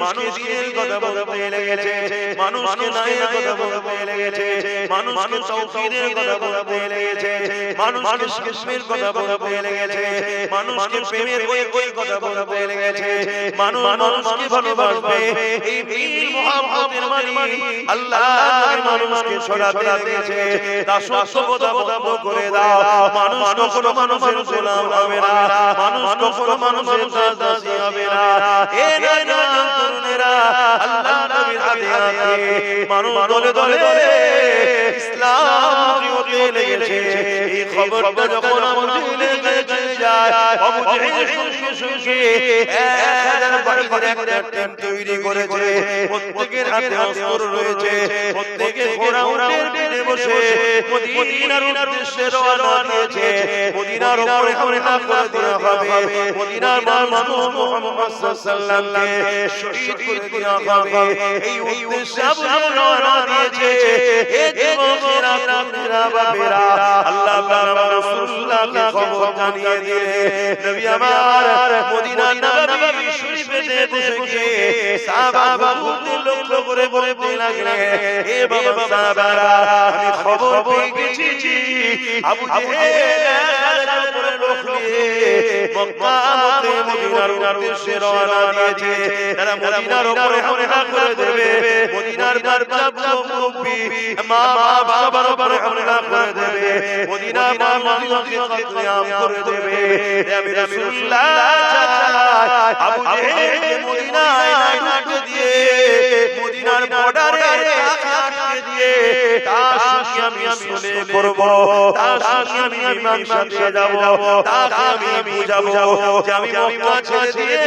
মানুষকে দিনের কথা বলতে লেগেছে, মানুষকে ন্যায়ের কথা বলতে লেগেছে, মানুষকে তাওহীদের কথা বলতে লেগেছে, মানুষকে শিরকের কথা বলতে লেগেছে, মানুষকে প্রেমের ওই কথা বলতে লেগেছে। মানুষ মানুষকে ভালোবাসবে, এই মিল মুহাব্বতের মানে আল্লাহ মানুষকে ছড়াতে লেগেছে। দাসত্ব কথা বন্ধ করে দাও। মানুষ কখনো মানুষের গোলাম হবে না, মানুষ কখনো মানুষের দাসী হবে না। এ তরুণেরা, আল্লাহ নবীর হাতে হাতে মানুষ দলে দলে ইসলাম হতে লেগেছে। এই খবরটা যখন আবু জেহেলের কাছে চলে যায়, আবু জেহেল সঙ্গে সঙ্গে 1000 বাহিনীর একটা টিম তৈরি করেছে। প্রত্যেকের হাতে অস্ত্র রয়েছে, প্রত্যেকে ঘোড়া উটের পিঠে বসে মদিনার উদ্দেশ্যে রওনা দিয়েছে। মদিনার উপরে হামলা করে দেওয়া হবে, মদিনার মানুষ মুহাম্মদ সাল্লাল্লাহু আলাইহি ওয়াসাল্লামকে শহীদ করে দেওয়া হবে। এই উদ্দেশ্যে আবু জেহেল রওনা দিয়েছে। এ যুবকেরা, তরুণেরা, বাপেরা, আল্লাহ তাআলা রাসূলুল্লাহকে খবর জানিয়ে দিলেন। নবী আমার মদিনার নববী শরীফেতে বসে গিয়ে সাহাবাদের লক্ষ্য করে বলতে লাগলেন, এ বাবা সাহাবারা, আমি খবর পেয়ে গেছি আবু জেহেল উপরে লোক নিয়ে মক্কা হতে মদিনার উদ্দেশ্যে রওনা দিয়েছে। তারা মদিনার উপরে হামলা করে দেবে, মদিনার বাচ্চা মুরব্বি মা বাবার উপরে হামলা করে দেবে, মদিনার মানুষকে কতলেআম করে দেবে। আমি রাসূলুল্লাহ চাই আবু জেহেলকে মদিনায় না ঢুকতে দিয়ে, মদিনার বর্ডারে আটকে দিয়ে তার সঙ্গে আমি শুনে করব, তার সঙ্গে আমি মীমাংসা দিয়ে যাব, তাকে আমি বুঝাবো যে আমি মক্কা ছেড়ে দিয়ে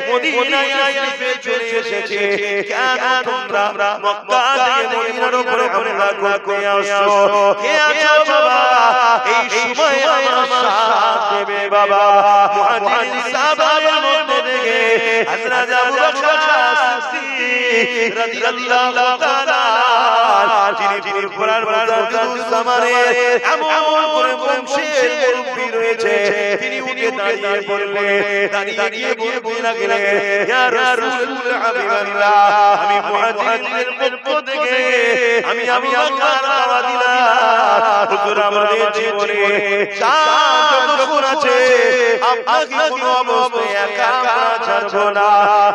মদিনায় আসতে চলে এসেছি। কেন তোমরা মক্কা থেকে মদিনার উপরে হামলা করতে আসছো? কে আছো বাবা? এই সময় আমার সাথ দেবে বাবা। মুহাজিরিন সাহাবাদের মধ্যে থেকে হযরত আবু বকর সিদ্দিক রাদিয়াল্লাহু তাআলা, যিনি পুরান মুজাদ্দিদুজ জামানের এমন করে বংশের মুরব্বি রয়েছে, তিনি উঠে দাঁড়িয়ে বললেন, দাঁড়িয়ে বলতে লাগলেন, ইয়া রাসূল হাবিবাল্লাহ, আমি মুহাজিরিনদের পক্ষ থেকে আমি আবু বকর দাওয়াত দিলাম, হুজুর আমাদের জীবনে যা যতক্ষণ আছে আপনাকে কোনো অবস্থায় একা ছাড়বো না।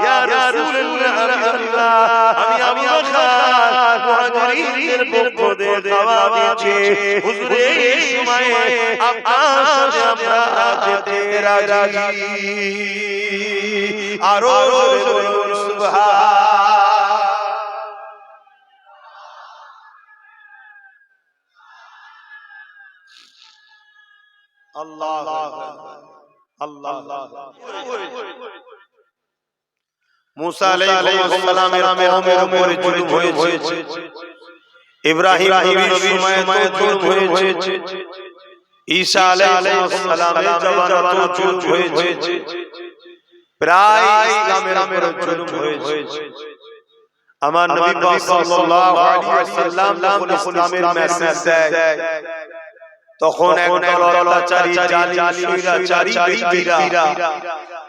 ইয়া রাসূল হাবিবাল্লাহ, আমি আবু বকর মুহাজিরিনদের পক্ষ থেকে দাওয়াত দিচ্ছি, হুজুর এই সময়ে আপনার সাথে আমরা যেতে রাজি। আরো জোরে বলুন সুবহান। আল্লাহু আকবার, আল্লাহ। মুসা আলাইহিস সালামের কওমের উপরে জুলুম হয়েছে, ইব্রাহিম নবীর সময়ে তো জুলুম হয়েছে, ঈসা আলাইহিস সালামের জামানাতেও জুলুম হয়েছে, প্রায় ইসলামের উপরে জুলুম হয়েছে। আমার নবী পাক সাল্লাল্লাহু আলাইহি ওয়াসাল্লাম যখন ইসলামের মেসেজ দেয়, তখন একদল অত্যাচারী জালিম স্বৈরাচারী ব্যক্তিরা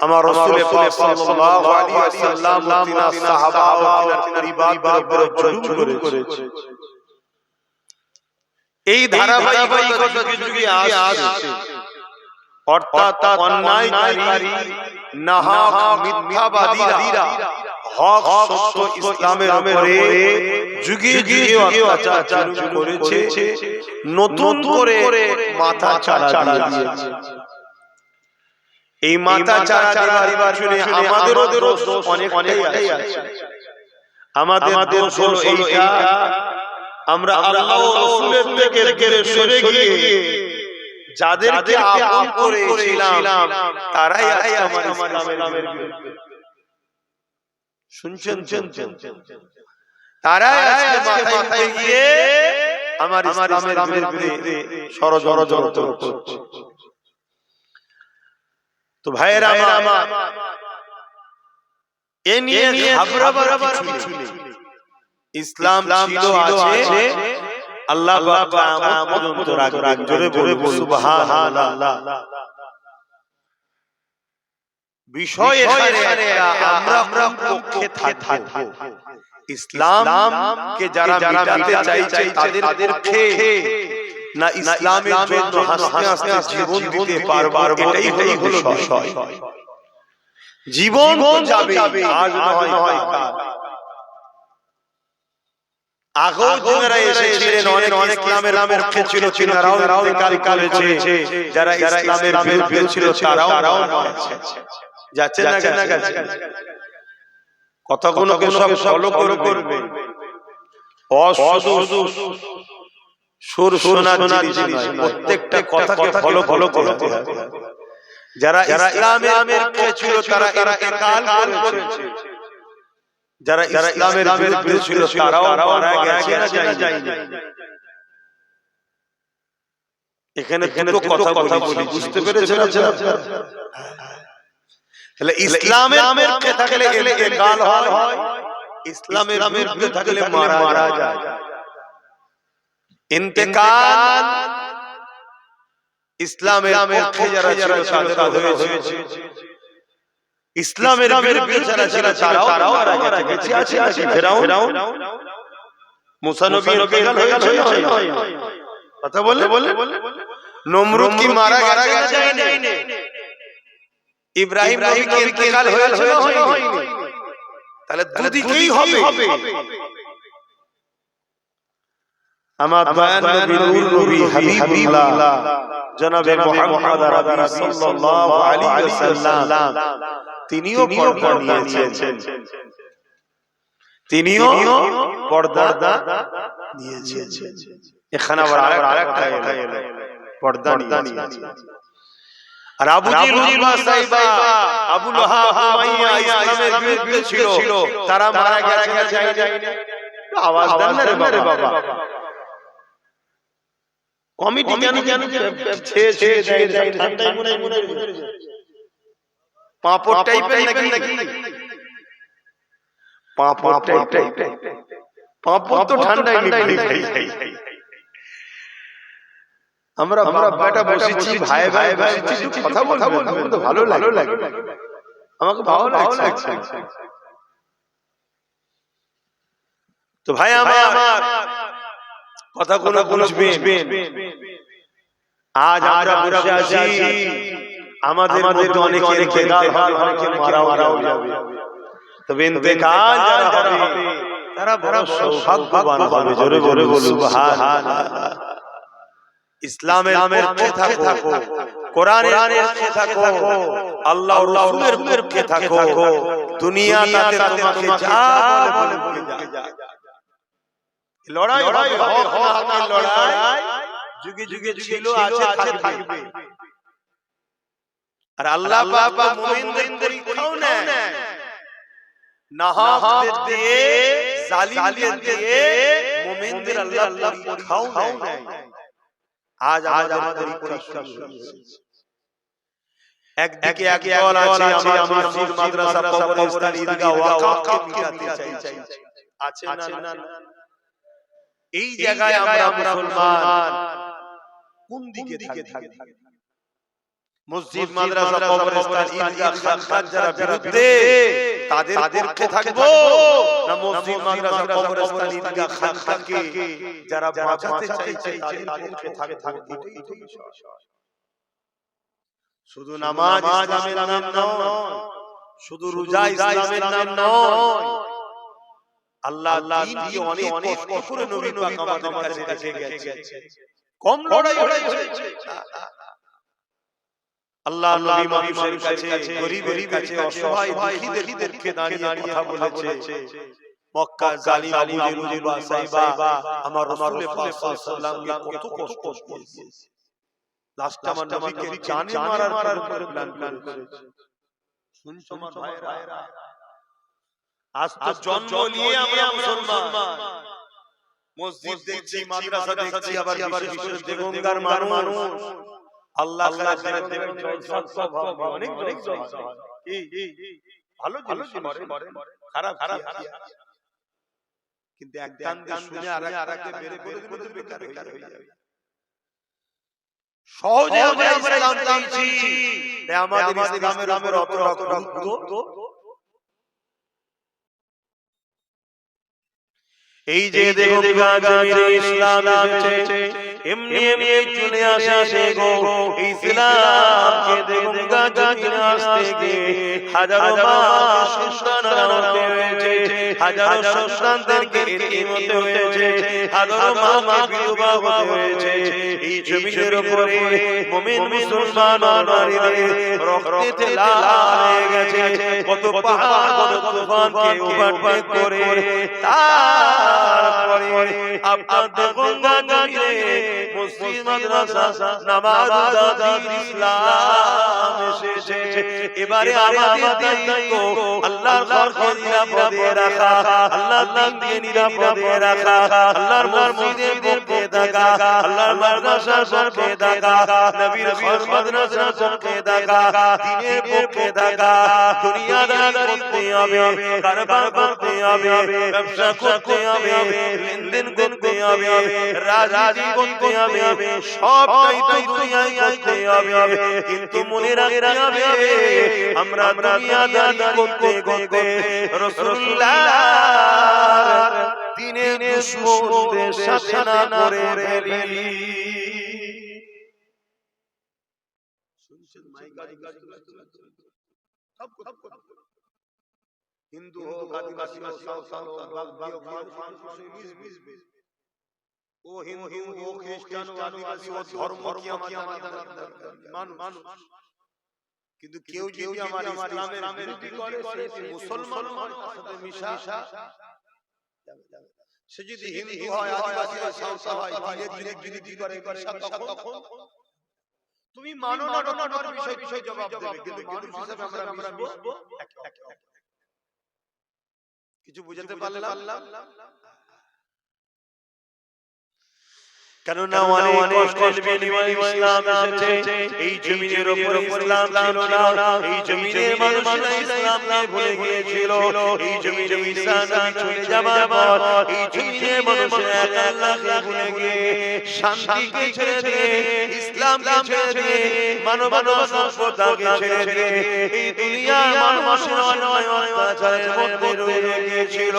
আমার রাসূল পাক সাল্লাল্লাহু আলাইহি ওয়াসাল্লাম তিনার সাহাবা ও তিনার পরিবারের উপর জুলুম করেছে। এই ধারাবাহিকতা যুগে আসছে, অর্থাৎ অন্যায়কারী, নাহক, মিথ্যাবাদীরা হক সত্য ইসলামের উপরে যুগে যুগে অত্যাচার করেছে, নতুন করে মাথা চাড়া দিয়েছে। এই মাথা চাড়া দিবার জন্য আমাদেরও দোষ অনেকটাই আছে। আমাদের দোষ হলো এইটা, আমরা আল্লাহ ও রাসূলের থেকে সরে গিয়ে যাদেরকে আপন করেছিলাম তারাই আমার ইসলামের বিরুদ্ধে। শুনছেন? তারাই আজকে মাথায় গিয়ে আমার ইসলামের বিরুদ্ধে ষড়যন্ত্র করছে। তো ভাইয়েরা আমার, এ নিয়ে ঘাবড়াবার কিছু নেই। ইসলাম ছিল, আছে, আল্লাহ পাক কিয়ামত পর্যন্ত রাখবেন। জোরে বলুন সুবহানাল্লাহ। বিষয় এখানে আমরা পক্ষে থাকবো, ইসলামকে যারা মিটাতে চাইছে তাদের পক্ষে, না ইসলামের জন্য হাসতে হাসতে জীবন দিতে পারবো, এটাই হলো বিষয়। জীবন যাবে, আজ নয় কাল। আগেও যারা এসেছিলেন অনেক ইসলামের পক্ষে ছিল, তারাও ইন্তেকাল করেছে। যারা ইসলামের বিরুদ্ধে ছিল তারাও মরেছে। যাচ্ছে না গেছে? কথাগুলোকে সব ফলো করবে। অশুধু সুর শোনার জিনিস নয়, প্রত্যেকটা কথাকে ফলো করতে হবে। যারা ইসলামের পক্ষে ছিল তারা ইন্তেকাল করেছে, যারা ইসলামের বিরুদ্ধে ছিল তারাও মারা গেছে না যায়নি। এখানে দুটো কথা বলি, বুঝতে পেরেছেন আপনারা? তাহলে ইসলামের পক্ষে থাকলে ইন্তেকাল হয়, ইসলামের বিরুদ্ধে থাকলে মারা যায়। ইন্তেকাল ইসলামের পক্ষে যারা ছিল তাদের হয়েছে, ইসলামের বিরুদ্ধে যারা ছিল তারাও মারা গেছে। আছে ফিরআউন মুসা নবী ইন্তেকাল হয়েছে। কথা বলে নমরুদ কি মারা গেছে না যায়নি? ইব্রাহিম নবী কি ইন্তেকাল হয়েছে না হয়নি? তাহলে দুদিকেই হবে। আমার দয়ার নবী, নূর নবী, হাবিবুল্লাহ জনাবে মুহাম্মদ আরবি সাল্লাল্লাহু আলাইহি ওয়াসাল্লাম তিনিও পর্দা নিয়েছেন, তিনিও পর্দা নিয়েছেন। এখানে আবার আরেকটা এলো, পর্দা নিয়েছেন। আর আবু জেহেল, উতবা, সাইবা, আবু লাহাব, উমাইয়া ইসলামের বিরুদ্ধে ছিল, তারা মারা গেছে না যায়নি? আওয়াজ দেন না রে বাবা। কমিটি কেন ছেয়ে ঠান্ডায় মনে পাঁপড় টাইপের নাকি? পাঁপড় তো ঠান্ডায় আমরা বেটা বসেছি, ভাই বসেছি, কথা বলবো তো ভালো লাগে, আমাকে ভালো লাগছে। তো ভাই আমার কথাগুলো বুঝবেন। আজ আমরা বসে আছি, আমাদের মধ্যে অনেকে ইন্তেকাল হয়, অনেকে মারাও যাবে। তবে ইন্তেকাল যারা হবে তারা বড় সৌভাগ্যবান হবে। জোরে বলুন সুবহানাল্লাহ। ইসলামের পক্ষে থাকো, কোরআনের পক্ষে থাকো, আল্লাহ ও রাসূলের পক্ষে থাকো। দুনিয়া তাতে তোমাকে যা বলে যা। লড়াই হক না লড়াই যুগে যুগে ছিল, আছে, থাকবে। আর আল্লাহ পাক মুমিনদের পরীক্ষাও নেন, নাহকদের দিয়ে, জালিমদের দিয়ে মুমিনদের আল্লাহ পরীক্ষাও নেন। আজ আমাদের পরীক্ষা শুরু হয়েছে। একদিকে একদল আছে আমার মসজিদ, মাদ্রাসা, কবরস্থান, ঈদগাহ, ওয়াকফকে মিটাতে চাইছে। আছে না? এই জায়গায় আমরা মুসলমান কোন দিকে থাকি? মসজিদ, মাদ্রাসা, কবরস্থান, ঈদগাহ, খানকার যারা বিরুদ্ধে তাদের পক্ষে থাকবো, না মসজিদ, মাদ্রাসা, কবরস্থান, ঈদগাহ, খানকাকে যারা বাঁচাতে চাইছে তাদের পক্ষে থাকবো? এটাই তো বিষয়। শুধু নামাজ ইসলামের নাম নয়, শুধু রোজা ইসলামের নাম নয়। আল্লাহ দ্বীনকে অনেক কষ্ট করে নবী পাক আমাদের কাছে রেখে গেছে। কম লড়াই হয়েছে। আল্লাহ নবী মানুষের কাছে, গরীবের কাছে, অসহায় দুঃখীদের পক্ষে দাঁড়িয়ে কথা বলেছে। মক্কা জালিম আবু জেহেল, উতবা, সাইবা আমার রাসূল পাক সাল্লাল্লাহু আলাইহি ওয়াসাল্লামকে কত কষ্ট দিয়েছে। লাস্টে আমার নবীকে জানে মারার প্ল্যান করেছে। শুনছো আমার ভাইরা, আজ তো জন্ম নিয়ে আমরা মুসলমান, মসজিদ দেখছি, মাদ্রাসা দেখছি, আবার বিশেষ করে দেগঙ্গার মানুষ আল্লাহ তাআলা দেবেন জলসা অনেক জলসা হয়। ভালো জিনিস করে, খারাপ কিন্তু এক কান দিয়ে শুনে আর আরেকটা বের করে দিলে তো বেকার হয়ে যাবে। সহজে আমরা ইসলাম পেয়েছি, তাই আমাদের ইসলামের উপর অত গুরুত্ব। এই যে দেখো জমিনে ইসলাম এসেছে, এমনি এমনি চলে আসে গো ইসলামকে দেখো জমিনে আসতে গিয়ে হাজারো মা সন্তান হারাতে হয়েছে, হাজারো সন্তানদেরকে এতিম হতে হয়েছে, হাজারো মাকে বিধবা হতে হয়েছে। এই জমিনের উপরে মুমিন মুসলমান নারীদের রক্তে লাল হয়ে গেছে, কত পাহাড় কত তুফানকে ওভারটেক করে তারপরে আপনাদের গঙ্গা নদীতে মসজিদ মাদ্রাসা নামাজ আদান ইসলাম এসেছে। এবারে আমাদের দায়িত্ব আল্লাহর ঘরকে নিরাপদে রাখা, আল্লাহর দিনকে নিরাপদে রাখা, আল্লাহর মসজিদের পক্ষে থাকা, আল্লাহর মাদ্রাসার পক্ষে থাকা, নবীর ঘর মাদ্রাসার পক্ষে থাকা, দ্বীনের পক্ষে থাকা। দুনিয়াদারি করতে হবে, কারবার করতে হবে, ব্যবসা করতে হবে, লেনদেন করতে হবে, রাজনীতি করতে হবে, সবটাই তো দুনিয়ায় করতে হবে। কিন্তু মনে রাখতে হবে আমরা দুনিয়াদারি করতে করতে রাসূলুল্লাহর দ্বীনের দুশমনদের সাথে না করে ফেলি। শুনছেন মাইক হিন্দু হোক, আদিবাসী হোক, সাঁওতাল হোক, বাগদি হোক, মিশবে। ও হিন্দু ও খ্রিস্টান ও আদিবাসী ও ধর্ম কি মানুষ, কিন্তু কেউ যদি আমার ইসলামের বিরোধী করে, সে মুসলমান হয়, তার সাথে মিশা। সে যদি হিন্দু হয়, আদিবাসী হয়, সাঁওতাল হয়, দিনের বিরোধী করে, তখন তুমি মানো না তোমার বিষয় জবাব দেবে, কিন্তু মানুষ হিসেবে আমরা মিশবো। কিছু বুঝাতে পারলাম? কেননা অনেক কষ্টের বিনিময়ে ইসলাম এসেছে। এই জমিনের উপরে ইসলাম ছিল না, এই জমিনের মানুষরা ইসলামকে ভুলে গিয়েছিল। এই জমিনে ঈসা নবী চলে যাবার পর এই জমিনের মানুষরা আল্লাহকে ভুলে গিয়ে শান্তিকে ছেড়ে দিয়ে, ইসলামকে ছেড়ে দিয়ে, মানব সভ্যতাকে ছেড়ে দিয়ে এই দুনিয়ার মানুষের অন্যায় অত্যাচারের মধ্যে রয়ে গিয়েছিল।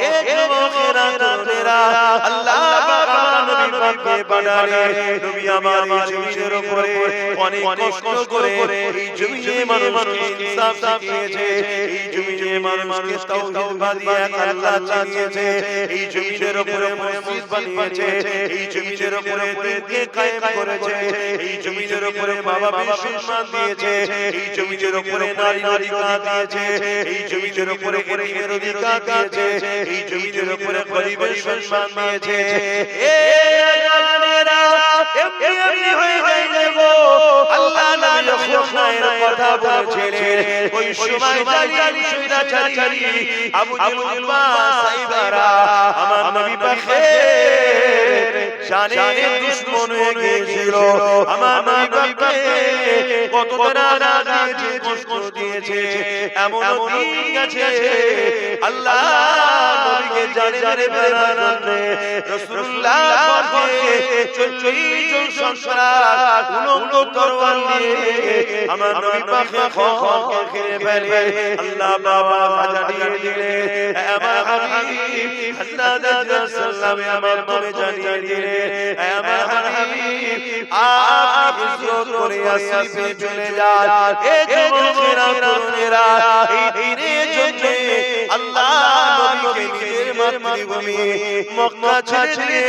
এই যুবকেরা তরুণেরা আল্লাহ পাক আমার নবী পাককে বানালে, নবী আমার এই জমিনের উপরে অনেক কষ্ট করে এই জমিনে মানুষকে ইনসাফ শিখিয়েছে, এই জমিনে মানুষকে তাওহীদ বানিয়ে আল্লাহ চিনিয়েছে, এই জমিনের উপরে মসজিদ বানিয়েছে, এই জমিনের উপরে দিনকে কায়েম করেছে, এই জমিনের উপরে মা-বাবার সম্মান দিয়েছে, এই জমিনের উপরে নারীর অধিকার দিয়েছে, এই জমিনের উপরে এতিমের অধিকার দিয়েছে, এই জমিনের উপরে গরিবের সম্মান দিয়েছে। এমনি হয়ে গো আল্লাহ নবী যখন কথা বলেছিলেন, ওই সময় জালিম স্বৈরাচারী আবু জেহেল সাইবারা আমার নবী পাকের জানে দুশমন হয়ে গিয়েছিল। আমার নবী পাককে কত তারা দিয়েছে, কষ্ট দিয়েছে, এমন দিন গেছে আল্লাহ নবীকে জানে ফেরার জন্য রাসূলুল্লাহ পাককে 40 সংসার উলঙ্গ তরোয়াল নিয়ে আমার নবী পাককে খোঁকে খেয়ে ফেলে। আল্লাহ বাবা ভাজা দিয়ে দিলে আমার হাবিব হযরত রাসূলুল্লাহ আমার নবী জানিয়ে দিলে, আমার হাবিব আপনি হিজরত করে ইয়াসরিফে চলে যান। এই যুবকেরা তরুণেরা এই দিনের জন্য আল্লাহ নবীকে নিজের মাতৃভূমি মক্কা ছেড়ে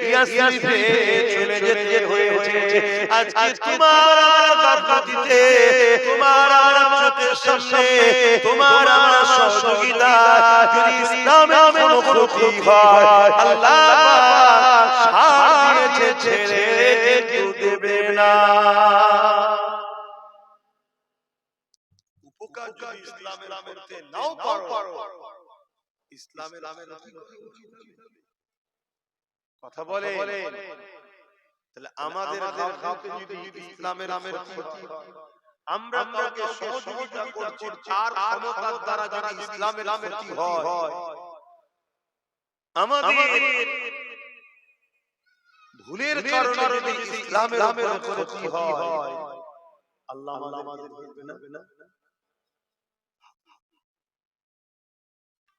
ইয়াসরিফে চলে যেতে হয়েছে। আজকে তোমার আমার গাফলতিতে, তোমার আমার চোখের সামনে, তোমার আমার সহযোগিতা যদি ইসলামের কোনো ক্ষতি হয়, আল্লাহ পাক ছেড়ে কেউ দেবে না। উপকার যদি ইসলামের করতে নাও পারো, ইসলামের কথা বলে, তাহলে আমাদের গাফলতে যদি ইসলামের ক্ষতি হয়, আমরা কাউকে সহযোগিতা করছি তার ক্ষমতার দ্বারা যদি ইসলামের ক্ষতি হয়, আমাদের ভুলের কারণে যদি ইসলামের উপরে ক্ষতি হয়, আল্লাহ আমাদের বলবে না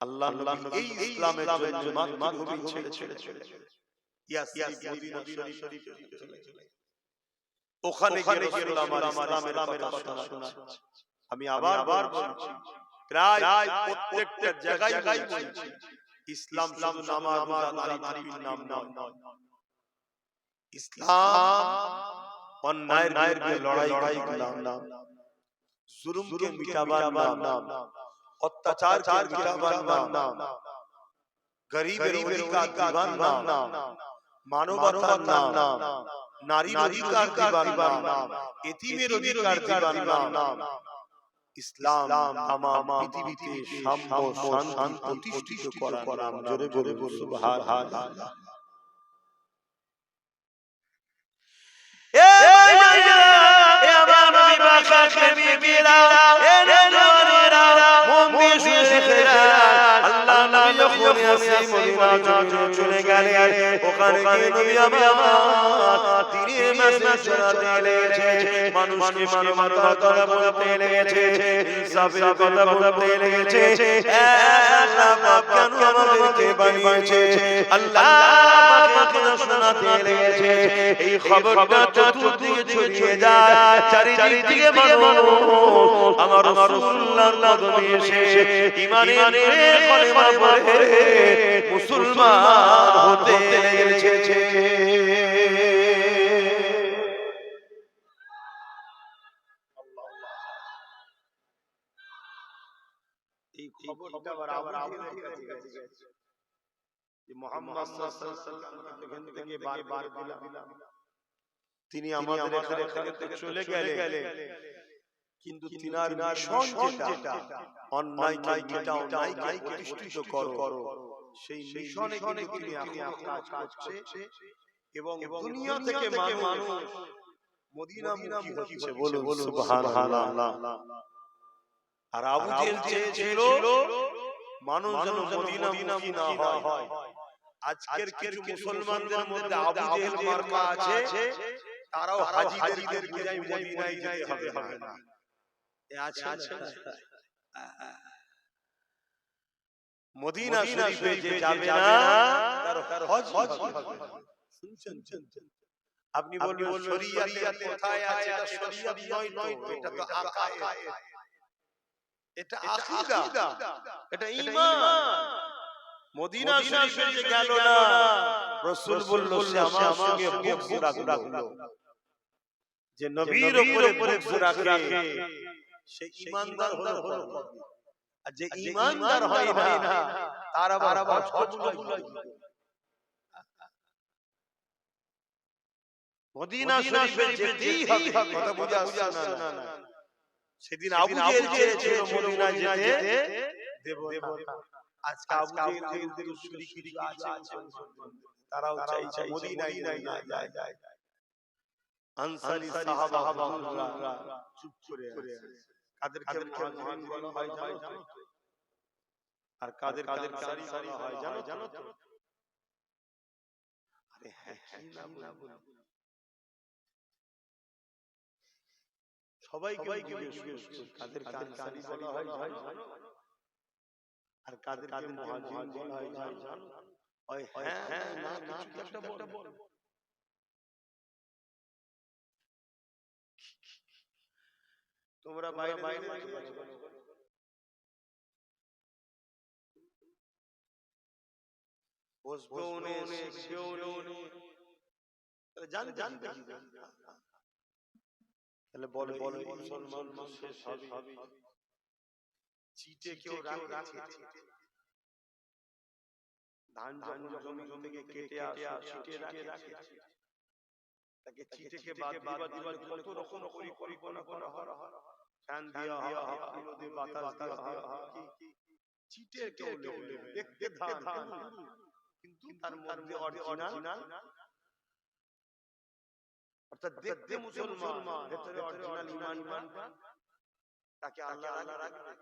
আল্লাহ নবী এই ইসলামের জন্য মাতৃভূমি ছেড়ে মদিনা শরীফ ওখানে গিয়ে রাসূল আমার ইসলামের কথা শোনাচ্ছে। আমি আবার বলছি, প্রায় প্রত্যেকটা জায়গায় বলছি, ইসলাম শুধু নামাজ রোজা দাড়ি নাম নয়। ইসলাম অন্যায়ের বিরুদ্ধে লড়াই নাম, জুলুমকে মিটাবার নাম, অত্যাচারকে মিটাবার নাম, গরিবের অধিকার দিবার নাম, মানবতার নাম, নারীর অধিকার দিবার নাম, এতিমের অধিকার দিবার নাম। ইসলাম তামাম পৃথিবীতে সাম্য শান্তি প্রতিষ্ঠিত করার নাম। জোরে বলুন সুবহানাল্লাহ। এ ভাইরা, এ আমার নবী পাকের বিবিরা, এ নওজওয়ানেরা, মন দিয়ে শুনে আল্লাহ নবী যখন ইয়াসিন মদিনা চলে গেলেন, ওখানে গিয়ে নবী আমার দ্বীনের মেসেজ শোনাতে লেগেছে, মানুষকে মানবতার কথা বলতে লেগেছে, ইনসাফের কথা বলতে লেগেছে। আল্লাহ পাক কেন আমাদেরকে বানিয়েছে, আল্লাহ পাক কেন শোনাতে লেগেছে। এই খবরটা চতুর্দিকে ছড়িয়ে যায়, চারিদিক থেকে মানুষ আমার রাসূলুল্লাহর কদমে এসে ঈমানের কলেমা পড়ে মুসলমান হতে লেগেছে। এই খবরটা আবু জেহেলের কাছে গেছে যে মুহাম্মদ সাল্লাল্লাহু আলাইহি ওয়াসাল্লাম এখান থেকে বার দিলাম, তিনি আমাদের এখান থেকে চলে গেলেন, কিন্তু তিনার মিশন যেটা অন্যায়কে মিটাও, অন্যায়কে প্রতিষ্ঠিত করো, সেই মিশনে কিন্তু তিনি এখন কাজ করছে এবং দুনিয়া থেকে মানুষ মদিনামুখী হচ্ছে। বলুন সুবহানাল্লাহ। আর আবু জেহেল চেয়েছিল মানুষ যেন মদিনামুখী না হয়। আজকের কিছু মুসলমানদের মধ্যে আবু জেহেল মার্কা আছে, তারাও হাজীদের বুঝাই মদিনায় যেতে হবে না। আছে মদিনা শরীফে যে যাবে না তার হজ হবে। শুনছেন? আপনি বলবেন শরীয়ত কোথায় আছে? এটা শরীয়ত নয় তো, এটা তো আকায়েদ, এটা আকীদা, এটা ঈমান। মদিনা শরীফে যে গেল না, রাসূল বলল সে আমার সঙ্গে বুগজ রাখলো। যে নবীর উপরে বুগজ রাখে সে ঈমানদার হলো। আর যে ঈমানদার হয় না তার আবার হজ কবুল হয়। মদিনা শরীফে যেতেই হবে, কথা বুঝা আসছে না? সেদিন আবু জেহেল চেয়েছিল মদিনায় যেতে দেব না। আজকে আবু জেহেলদের শরীক কিছু আছে, তারাও চাইছে মদিনায় যায়। আনসারী সাহাবা হুজুররা চুপ করে আছে। কাদেরকে মুহাজিরিন বলা হয় জানো? আর কাদেরকে আনসারী বলা হয় জানো তো? আরে হ্যাঁ, না বলুন, সবাইকে কাদেরকে আনসারী বলা হয় জানো? আর কাদেরকে মুহাজিরিন বলা হয় জানো? ওই হ্যাঁ না কিছু একটা বল। তোমরা বাইরে বসবেও নে, শিখবেও নে, জানবে কি? তাহলে বলে মুসলমান শেষ হবে। চিটে কেউ রাখে, ধান জমি থেকে কেটে আসে চিটে রাখে, তাকে চিটেকে বাদ দিবার কত রকম পরিকল্পনা করা হয়। ফ্যান দেওয়া হয়, নদী বাতাস দেওয়া হয়, চিটে কেউ নেবে, দেখতে ধান কিন্তু তার মধ্যে অরিজিনাল, অর্থাৎ দেখতে মুসলমান, ভেতরে অরিজিনাল ঈমানটা, তাকে আল্লাহ রাখবে।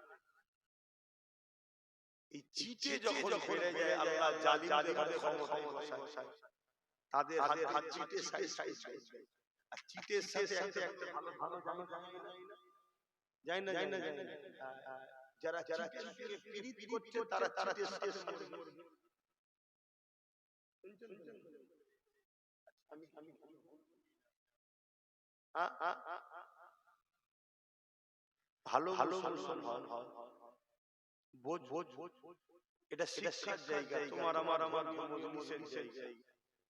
এই চিটে যখন ফেলে যায় আল্লাহ জালিমদের হাতে ক্ষমতায় বসায়, তাদের হাত চিটে সাইজ আর চিটের সাথে একটা ভালো ভালো যায় না যারা চিটের পিরিত করছে তারা চিটের সাথে মরবে। আমি ভালো ভালো মুসলমান বোঝ এটা শিক্ষার জায়গা, তোমার আমার মজলিসের জায়গা।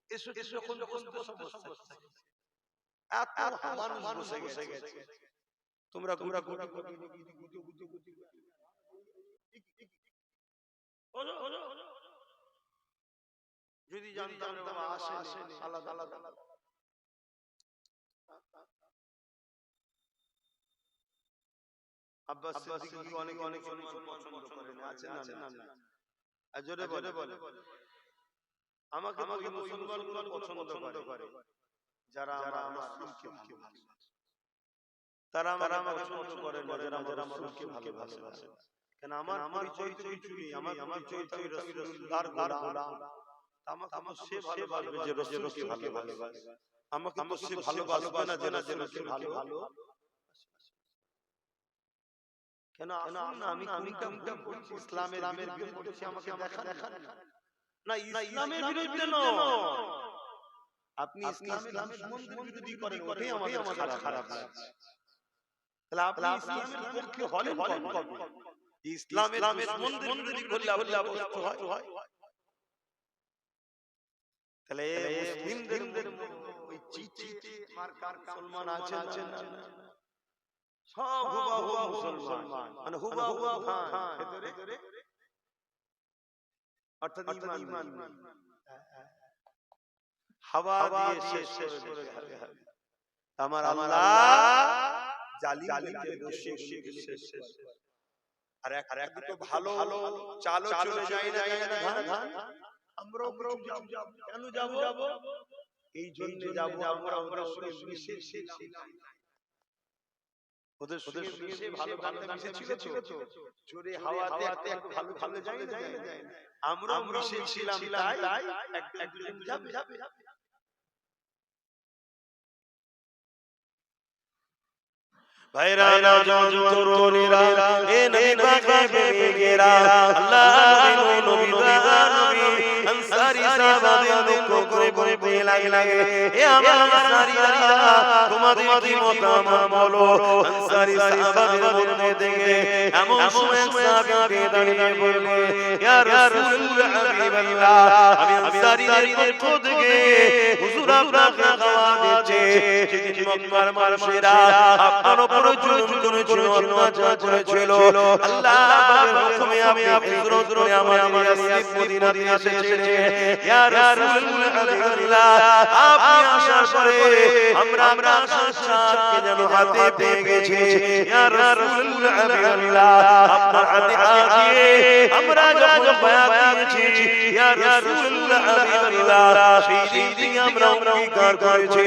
এসো যখন এত মানুষ বসে গেছে, তোমরা যদি জানতাম আসেনি আলাদা আব্বাস সিদ্দিকী অনেক পছন্দ করেন, আছে না? আর জোরে বলে আমাকে মুসলমানগুলো পছন্দ করে যারা আমার রাসূলকে ভালোবাসে, তারা আমাকে পছন্দ করে না যারা আমার রাসূলকে ভালোবাসে। কেন আমার পরিচয় তো কিছুই, আমার পরিচয় রাসূলুল্লাহর গোলাম। আমাকে সে ভালোবাসবে যে রাসূলকে ভালোবাসে, আমাকে তো সে ভালোবাসবে না যে রাসূলকে ভালো। কেন আমি কোনটা বলছি ইসলামের বিরুদ্ধে, আমাকে দেখান না ইসলামের বিরুদ্ধে নয়, আপনি ইসলামের দুশমনদের বিরোধী করেন, ওটাই আমাদের খারাপ লাগছে। তাহলে আপনি ইসলামের পক্ষে হলেন কবে? ইসলামের দুশমনদের বিরোধী করলে অবস্থা হয়। তাহলে মুসলিমদের ওই চিটে মার্কার মুসলমান আছেন না, সব হুবহু মুসলমান, মানে হুবহু খান ভিতরে অর্থাৎ ঈমান হাওয়া দিয়ে শেষ করে দেবে। আমার আল্লাহ জালিমদের দোষী শেষ। আর এক দুটো ভালো চালও চলে যায় না, আমরা কেন যাব? এই জন্য যাব আমরা মিশে ওদের সঙ্গে ভালো মিশেছিল তো, জোরে হাওয়াতে একটু ভালো যায় না, আমরা মিশেছিলাম, তাই একজন যাবে। ভাইরা নওজোয়ান তরুণীরা, এ নবী পাকের প্রেমিকেরা, আল্লাহর নবী আনসারী সাহাবাদের লক্ষ্য করে বলতে লাগলেন, এ আমার আনসারীরা, তোমাদের কি মতামত বলো? আনসারী সাহাবাদের মধ্যে থেকে এমন সময় সাহাবী দাঁড়িয়ে বললেন, ইয়া রাসূলুল্লাহ হাবিবাল্লাহ, আমি আনসারীদের পক্ষ থেকে হুজুর আপনাকে দাওয়াত দিচ্ছি, যেদিন মক্কার মানুষেরা আপনার উপর জুলুম করেছিল, অত্যাচার করেছিল, আল্লাহ পাকের হুকুমে আপনি হিজরত করে আমার ইয়াসরিব মদিনাতে এসেছেন। ইয়া রাসূলুল্লাহ হাবিবাল্লাহ, আপনি আসার পরে আমরা সংসারকে যেন হাতে পেয়ে গেছি। ইয়া রাসূলুল্লাহ হাবিবাল্লাহ, আপনার হাতে দিয়ে আমরা যখন বায়াত দিয়েছি, ইয়া রাসূলুল্লাহ হাবিবাল্লাহ, সেই দিন থেকে আমরা অঙ্গীকার করেছি,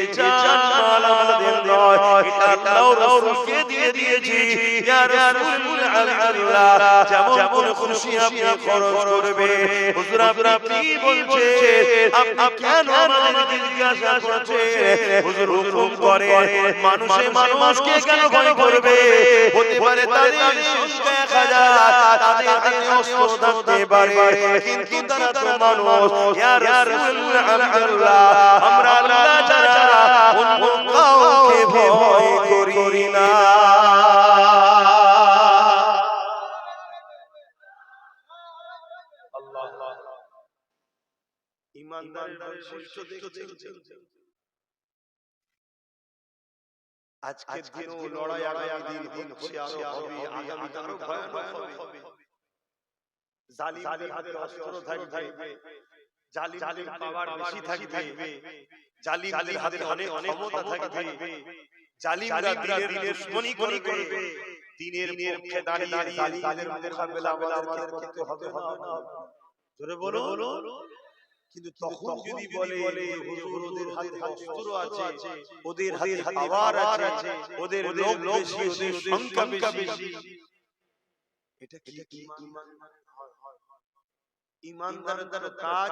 এই জান মাল আমাদের নয়, এটা আল্লাহর রাসূলকে দিয়ে দিয়েছি। ইয়া রাসূলুল্লাহ হাবিবাল্লাহ, যেমন খুশি আপনি খরচ করবে। হুজুর আপনি কি বলছেন? আপনি কেন আমাদেরকে জিজ্ঞাসা করছেন? হুজুর হুকুম করে, মানুষকে কেন ভয় করবে? হতে পারে তাদের সংখ্যা 1000, তাদের হাতে অস্ত্র থাকতে পারে, কিন্তু তারা তো মানুষ। ইয়া রাসূলুল্লাহ হাবিবাল্লাহ, আমরা আল্লাহ ছাড়া অন্য কাউকে ভয় করি না। ইমানদারের বৈশিষ্ট্য দেখেছেন? আজকের দিনও লড়াই আগামী দিন হচ্ছে, আরো হবে, আগামীতে আরো ভয়ানক হবে। জালিমদের হাতে অস্ত্র থাকবে, জালিমদের পাওয়ার বেশি থাকবে, জালিমদের হাতে অনেক ক্ষমতা থাকবে, জালিমরা দিনের দুশমনি করবে। দিনের পক্ষে দাঁড়িয়ে জালিমদের মোকাবেলা আমাদের করতে হবে না? জোরে বলো। কিন্তু তখন যদি বলে হুজুর ওদের হাতে অস্ত্র আছে, ওদের হাতে পাওয়ার আছে, ওদের লোক বেশি, ওদের সংখ্যা বেশি, এটা কি ঈমান ঈমানদারদের কাজ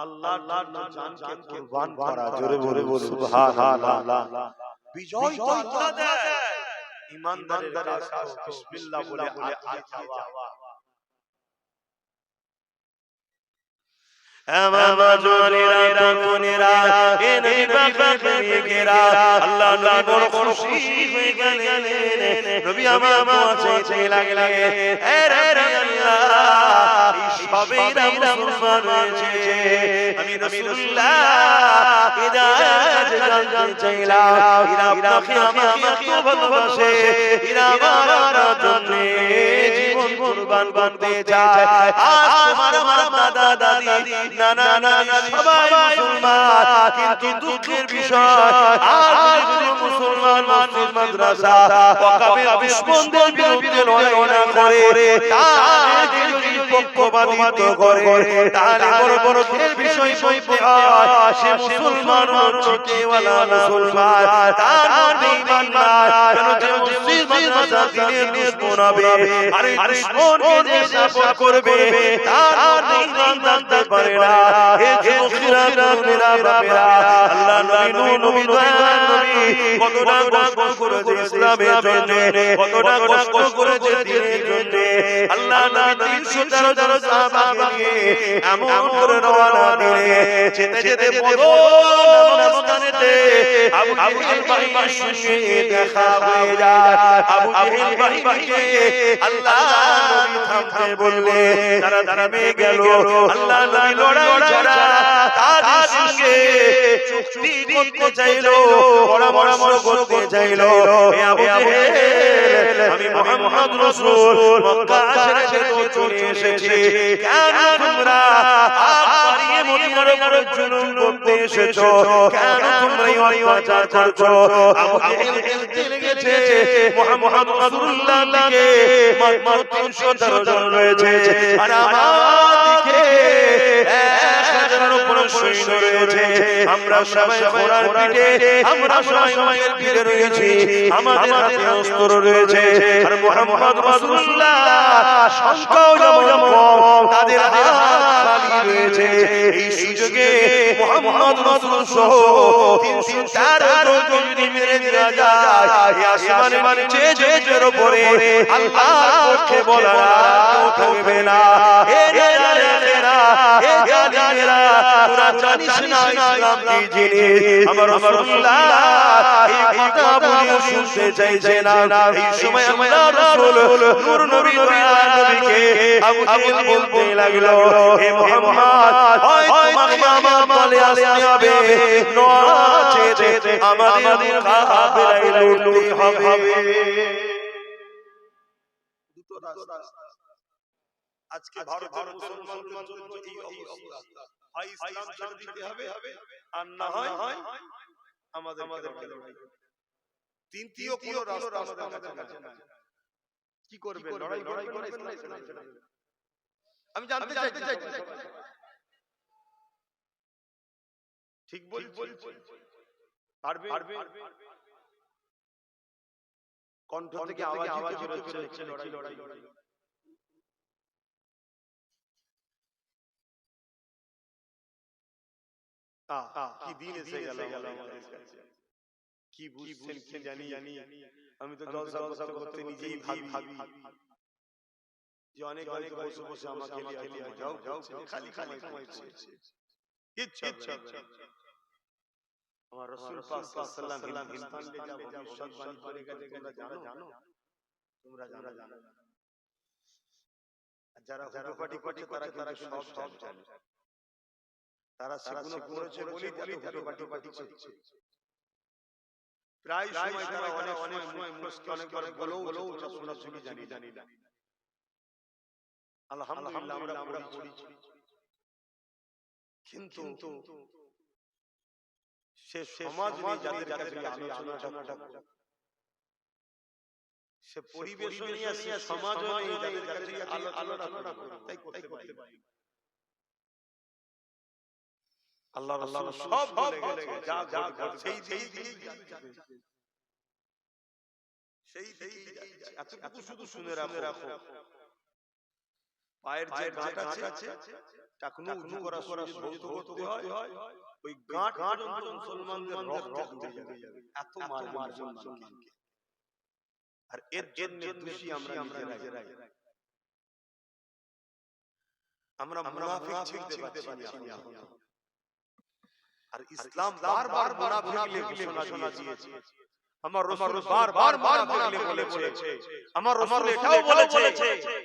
আল্লাহর জন্য জানকে কুরবান করা। জোরে জোরে বলুন সুবহানাল্লাহ। বিজয় তো আল্লাহ দেয়, ঈমানদারের কাজ বিসমিল্লাহ বলে আগে যাওয়া। আমার জওয়ানেরা তরুণেরা এ নবী পাকেরা আল্লাহ নবী বড় খুশি হয়ে গেলেন। নবী আমার দোয়া চাইতে লাগলেন, এ রব্বি আল্লাহ এই সবেরা মুসলমান হয়েছে, আমি রাসূলুল্লাহ হিদায়াত জানতে চাইলাম, এরা আপনাকে আমাকে ভালোবাসে, এরা আমার জন্য জীবন কুরবান করতে চায়। আজ তোমার দাদা দাদি নানা নানি সবাই মুসলমান, কিন্তু দুঃখের বিষয় আজ কোনো মুসলমান মসজিদ মাদ্রাসা ওয়াকাফের দুশমনদের বিরুদ্ধে লড়াই করে তাদেরকে যদি পক্ষপাতিত্ব করে, তাহলে বড় বড় বিষয় সইতে হয়। সে মুসলমান চিঠেওয়ালা মুসলমান, তার মধ্যে ঈমান নাই, কেন যে মসজিদ মাদ্রাসা দ্বীনের দুশমন হবে, আর এই দুশমনকে যে সাপোর্ট করবে তার মধ্যে ঈমান থাকতে পারে না। হে যুবকেরা তরুণেরা বাপেরা, আল্লাহ নবী নবী দয়ার নবী কতটা কষ্ট করেছে ইসলামের জন্য, কতটা কষ্ট করেছে দ্বীনের জন্য। আল্লাহ নবী 313 সাহাবাকে নিয়ে এমন করে রওনা দিলে, যেতে যেতে বদর নামস্থানেতে আবু জেহেল বাহিনীর সঙ্গে দেখা হয়ে যায়। আবু জেহেল বাহিনীকে আল্লাহ নবী থামতে বললে তারা থেমে গেল। আল্লাহ নবী লড়াই ছাড়া তাদের সঙ্গে চুক্তি করতে চাইলো, পরামর্শ করতে চাইলো। হে আবু জেহেল, আমি মুহাম্মদ রাসূল মক্কা ছেড়ে চলে এসেছি, কেন তোমরা আরিয়ে মদিনার উপরে জুলুম করতে এসেছো? কেন তোমরা এই অত্যাচার করছো? আবু জেহেল বলতে লেগেছে, মুহাম্মদ রাসূলুল্লাহ দিকে মাত্র 313 জন রয়েছে, আর আমার দিকে 1000 উপর সৈন্য রয়েছে। আমরা সবাই ঘোড়ার পিঠে, আমরা সবাই মায়ের পিঠে রয়েছি, আমাদের হাতে অস্ত্র রয়েছে। আর মুহাম্মদ রাসূলুল্লাহ সংখ্যাও যেমন কম, তাদের হাত খালি রয়েছে। এই সুযোগে মুহাম্মদ রাসূল সহ 304 জন যদি মেরে দেওয়া যায়, এই আসমানের চেজের উপরে আল্লাহর পক্ষে বলা কেউ থাকবে না। এ জানেরা, এ জানেরা, তোরা জানিস না ইসলাম কি জিনিস? আমার রাসূলুল্লাহ এই কথা বলে শুনতে চাইছে না। এই সময় আল্লাহর রাসূল নূর নবী দয়ার নবীকে আবু জেহেল বলতে লাগলো, হে মুহাম্মদ, হয় তোমাকে আমার দলে আসতে হবে, নচেত আমাদের কাফেলায় লড়তে হবে। দুটো রাস্তা আজকে ভারতের মুসলমানদের জন্য এই অবস্থা। হয় ইসলাম ছেড়ে দিতে হবে, আর না হয় আমাদের তৃতীয় কোনো রাস্তা আমাদের কাছে নাই। কি করবে? লড়াই করে ইসলাম ছেড়ে দেবে। আমি জানতে চাই ঠিক বলছি? পারবে? কণ্ঠ থেকে আওয়াজ হচ্ছে লড়াই। কি দিন এসে গেল আমাদের কাছে, কি বুঝছেন কি জানি। আমি তো জলসা করতে নিজেই ভাবি যে অনেক বসে বসে আমাকে যাও খালি সময় করছে। ইচ্ছা আমার রাসূল পাক সাল্লাল্লাহু আলাইহি ওয়াসাল্লাম হিন্দুস্তানে যা ভবিষ্যৎবাণী করে গেছে তোমরা জানো। যারা হুটোপাটি তারা সব জানে, তারা সেগুলো করেছে বলেই হুটোপাটি করছে। প্রায় সময় তারা অনেক সময় অনেকবার বলেও শোনা জানি না। আলহামদুলিল্লাহ আমরা পড়েছি, কিন্তু সে সমাজ নিয়ে যাদের কাছে আলোচনাটা সে পরিবেশ নিয়ে সমাজ নিয়ে যাদের কাছে আলোচনা তাই করতে পারি। আল্লাহ রাসূল সব বলে গেছে, যা সেই এতটুকু শুধু শুনে রাখো, পায়ের যে গাঁট আছে টাকনু উঁচু করা ধৌত করতে হয়, ওই গাঁট পর্যন্ত মুসলমানদের রক্ত উঠে যাবে, এত মারবে মুসলমানকে। আর এর জন্য দোষী আমরা নিজেরাই। আমরা মুনাফিক চিনতে পারছি না। আর ইসলাম বারবার মুনাফিকদের ঘোষণা দিয়েছে। আমার রাসূল বারবার মুনাফিকদের বলেছে। আমার রাসূল এটাও বলেছে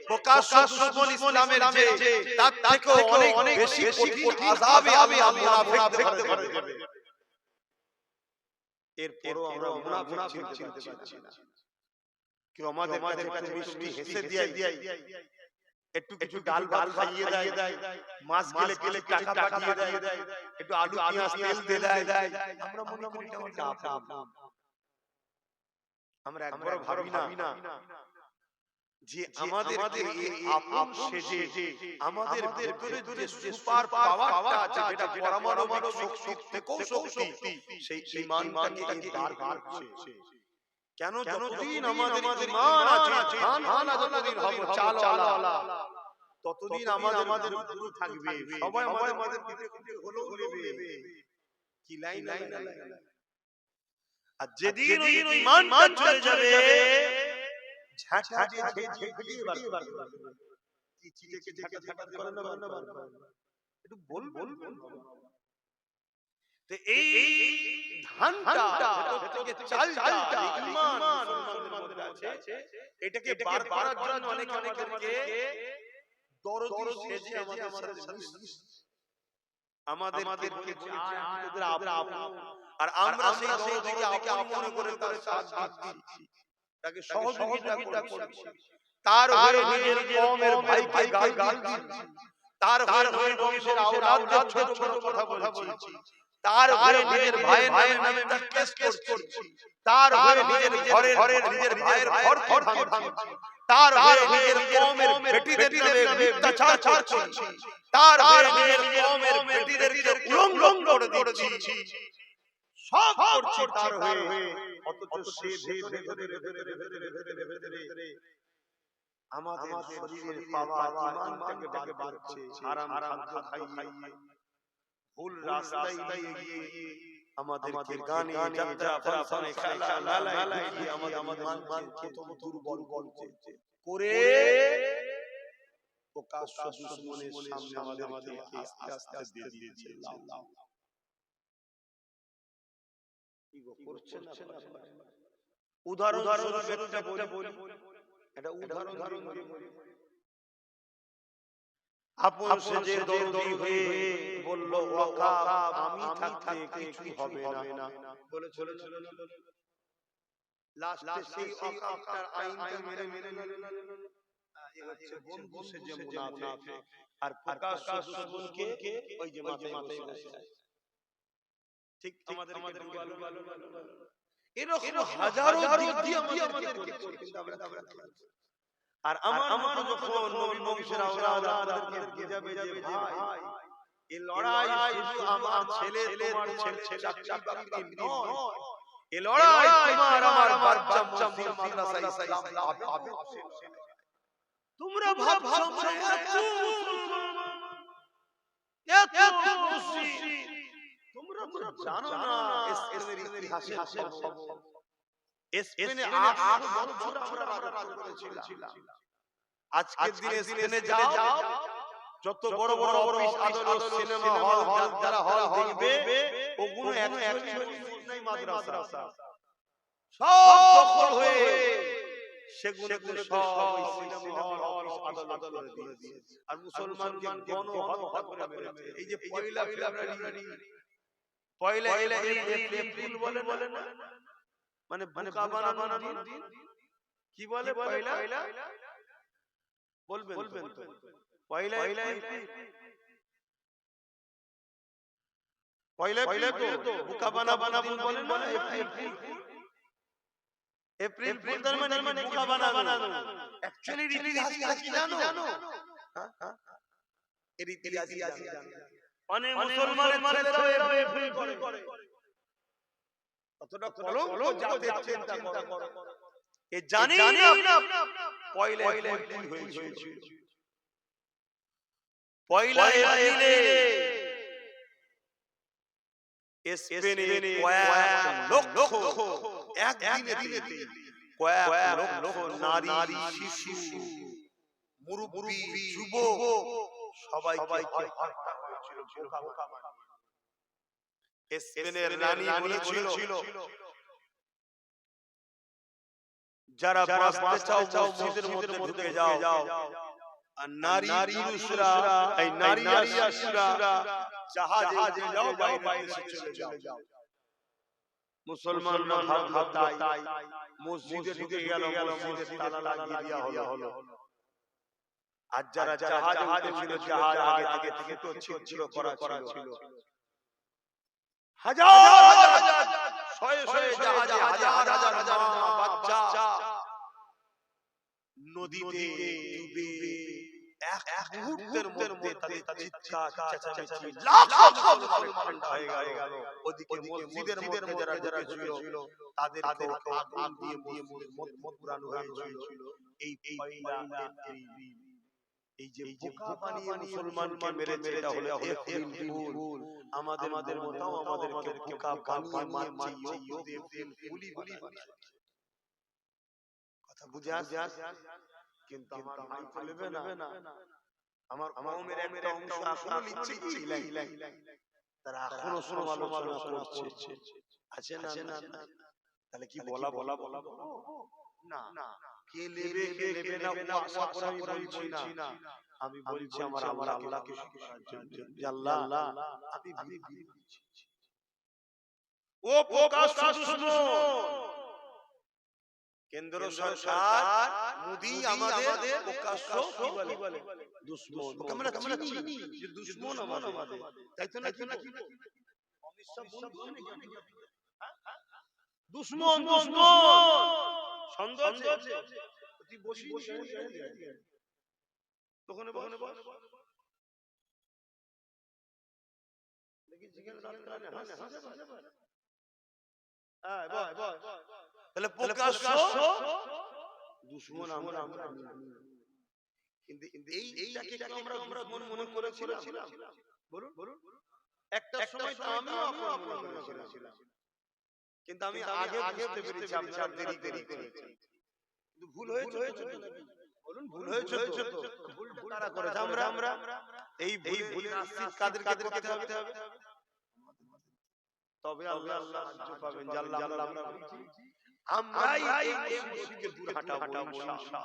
প্রকাশ্য দুশমন ইসলামের যে তার থেকেও অনেক বেশি কঠিন আযাবে আল্লাহ মুনাফিকদের দেবে। এরপরও আমরা মুনাফিক চিনতে পারছি না। কেউ আমাদের কাছে মিষ্টি হেসে দেয়, একটু কিছু ডাল খাইয়ে দেয়, মাছ গেলে টাকা পাঠিয়ে দেয়, একটু আলু পেঁয়াজ তেল দেয়, আমরা মনে করি এটা আপন। আমরা একবার ভাবি না যে আমাদের এই আপন সেজে আমাদের ভিতরে যে সুপার পাওয়ারটা আছে, যেটা পরমাণবিক শক্তির থেকেও শক্তি, সেই ঈমানটাকে দাঁড় করছে। কেন যতদিন আমাদের ঈমান আছে, ধান যতদিন হব চালওয়ালা, ততদিন আমাদের গুরু থাকবে, সবাই আমাদের পিঠে হলো নেবে। কি লাইন। আর যেদিন ওই ঈমানটা চলে যাবে, ঝাঁটা দিয়ে বার করবে। কি চিটেকে ঝাঁটা করে না একটু বল। তো এই ধানটা থেকে চালটা ঈমান মুসলমানদের মধ্যে আছে, এটাকে বার করার জন্য অনেকে দরদি সেজে আমাদের সাথে আমাদেরকে তোদের আপন, আর আমরা সেই দরদিকে আপন মনে করে তার সাথ দিচ্ছি, তাকে সহযোগিতা করছি, তার হয়ে নিজের কওমের ভাইকে গাল দিচ্ছি, তার হয়ে বংশের আওলাদদের ছোট ছোট কথা বলছি, তার হয়ে নিজের ভাইয়ের নামে কেস করছি, তার হয়ে নিজের ঘরের নিজের ভাইয়ের ঘর ভাঙছি, তার হয়ে নিজের কওমের বেটিদের নামে অত্যাচার করছি, তার হয়ে নিজের কওমের বেটিদেরকে উলঙ্গ করে দিচ্ছি, সব করছি তার হয়ে। অথচ সে ধীরে ধীরে আমাদের শরীরের পাওয়া ঈমানটাকে বার করছে, হারাম খাদ্য খাইয়ে, ভুল রাস্তায় গিয়ে আমাদেরকে গানে যাত্রা ফাংশনে খেলা মেলায় গিয়ে আমাদের ঈমানকে দুর্বল করছে করে প্রকাশ্য দুশমনের সামনে আমাদেরকে আস্তে আস্তে দিয়ে দিয়েছে। কি করছেন আপনারা? উদাহরণ একটা বলি, এটা উদাহরণ বলি। আপন সেজে দরদি হয়ে বলল ওয়াকাব আমি থাকতে কিছু হবে না, বলে চলে লাস্টে সেই ওয়াকাবটার আইনটা মেরে এই হচ্ছে বন্ধু সেজে মুনাফিক, আর প্রকাশ্য দুশমনকে ওই যে মাথায় বসে আছে। ঠিক আমাদের এরকম হাজারো দিক দিয়ে আমাদেরকে করছে, কিন্তু আমরা আর আমার যখন নবী বংশের আওলাদ আপনাদেরকে বুঝাবে যে ভাই এই লড়াই শুধু আমার ছেলে তোমার ছেলে চাচা বাকির নয়, এই লড়াই তোমার আমার বাচ্চা মসজিদ মাদ্রাসা ইসলাম পাবে। তোমরা ভাবছো এত খুশি, তোমরা তো জানো না স্পেনের ইতিহাসে স্পেনে 800 বছর আমরা রাজ করেছিলাম। আজকের দিনে স্পেনে যাও, যত বড় বড় অফিস আদালত সিনেমা হল যারা হল দেখবে, ওগুলো একচুয়ালি নাই মাদ্রাসা, সব দখল হয়ে সেগুলো সব ওই সিনেমা হল অফিস আদালত করে দিয়েছে। আর মুসলমানকে গণহত্যা করে মেরেছে। এই যে পয়লা ফেব্রুয়ারি, পয়লা এপ্রিল বলে না, মানে বোকা বানানোর দিন, কি বলে পয়লা বলবেন তো, পয়লা তো বোকা বানাবো বলে না, এপ্রিল তার মানে বোকা বানানো। অ্যাকচুয়ালি ইতিহাস কি জানো? এর ইতিহাস জানো? অনেক মুসলমানের ছেলেরাও এপ্রিল করে, কতটা কলঙ্ক জাতির চিন্তা করো। এ জানি না পয়লা এপ্রিল হয়েছিল। পয়লা এপ্রিলে স্পেনে কয়েক লক্ষ একদিনেতে কয়েক লক্ষ নারী শিশু মুরব্বি যুবক সবাইকে হত্যা করেছিল বোকা বানিয়ে। স্পেনের রানী বলেছিল যারা বাঁচতে চাও মসজিদের মধ্যে ঢুকে যাও, আর নারী পুরুষরা এই নারী শিশুরা জাহাজে যাও, বাইরে চলে যাও। মুসলমানরা ভাবলো তাই মসজিদে ঢুকে গেল, মসজিদের তালা লাগিয়ে দেওয়া হলো। আর যারা জাহাজে ছিল জাহাজ আগে থেকে ছিদ্র করা ছিল। হাজার শয়ে জাহাজে হাজার মা বাচ্চা নদীতে ডুবে এক মুহূর্তের মধ্যে তাদের চিৎকার চেঁচামেচি লাখো মুসলমান হয়ে গেল। ওদিকে মসজিদের মধ্যে যারা ছিল তাদের আগুন দিয়ে মত পুরানো হয়েছিল। এই পয়লা এপ্রিল, এই যে বোকা বানিয়ে মুসলমানকে মেরেছে এটা হলো এপ্রিল ফুল। আমাদের মতাও আমাদেরকে বোকা বানিয়ে মারছে এপ্রিল ফুলই বানিয়েছে। কথা বুঝে আসছে? কিন্তু আমার ভাই তো নেবে না। আমার কওমের একটা অংশ এখনো নিচ্ছে কি তারা এখনো সমালোচনা করছে। আছে না? তাহলে কি বলা না কে নেবে না ও আশা করে আমি বলছি না। আমি বলছি আমার আল্লাহকে শুকর যে আল্লাহ আমি ও প্রকাশ শুনুন, কেন্দ্র সরকার মোদি আমাদের প্রকাশ্য কি বলে দুশমন। আমরা চিনি যে দুশমন আমাদের, তাই তো নাকি অমিত শাহ বন্ধু নাকি দুশমন সন্দেহ আছে? তুই বসি ওখানে বস দেখি জিজ্ঞেস তাহলে প্রকাশ্য দুশমন আমরা। কিন্তু এইটাকে আমরা মনে করেছিলাম। বলুন একটা সময় তো আমিও আপন মনে করেছিলাম, কিন্তু আমি আগে বুঝতে পেরেছি আপনারা দেরি করেছেন। কিন্তু ভুল হয়েছে বলুন, ভুল হয়েছে তো। ভুলটা কারা করেছে? আমরা। এই ভুলের শাস্তি কাদেরকে করতে হবে? তবে আল্লাহ সাহায্য পাবেন। জাল্লাহ আমরাই এই মুশরিককে দূর হাঁটাবো ইনশাআল্লাহ।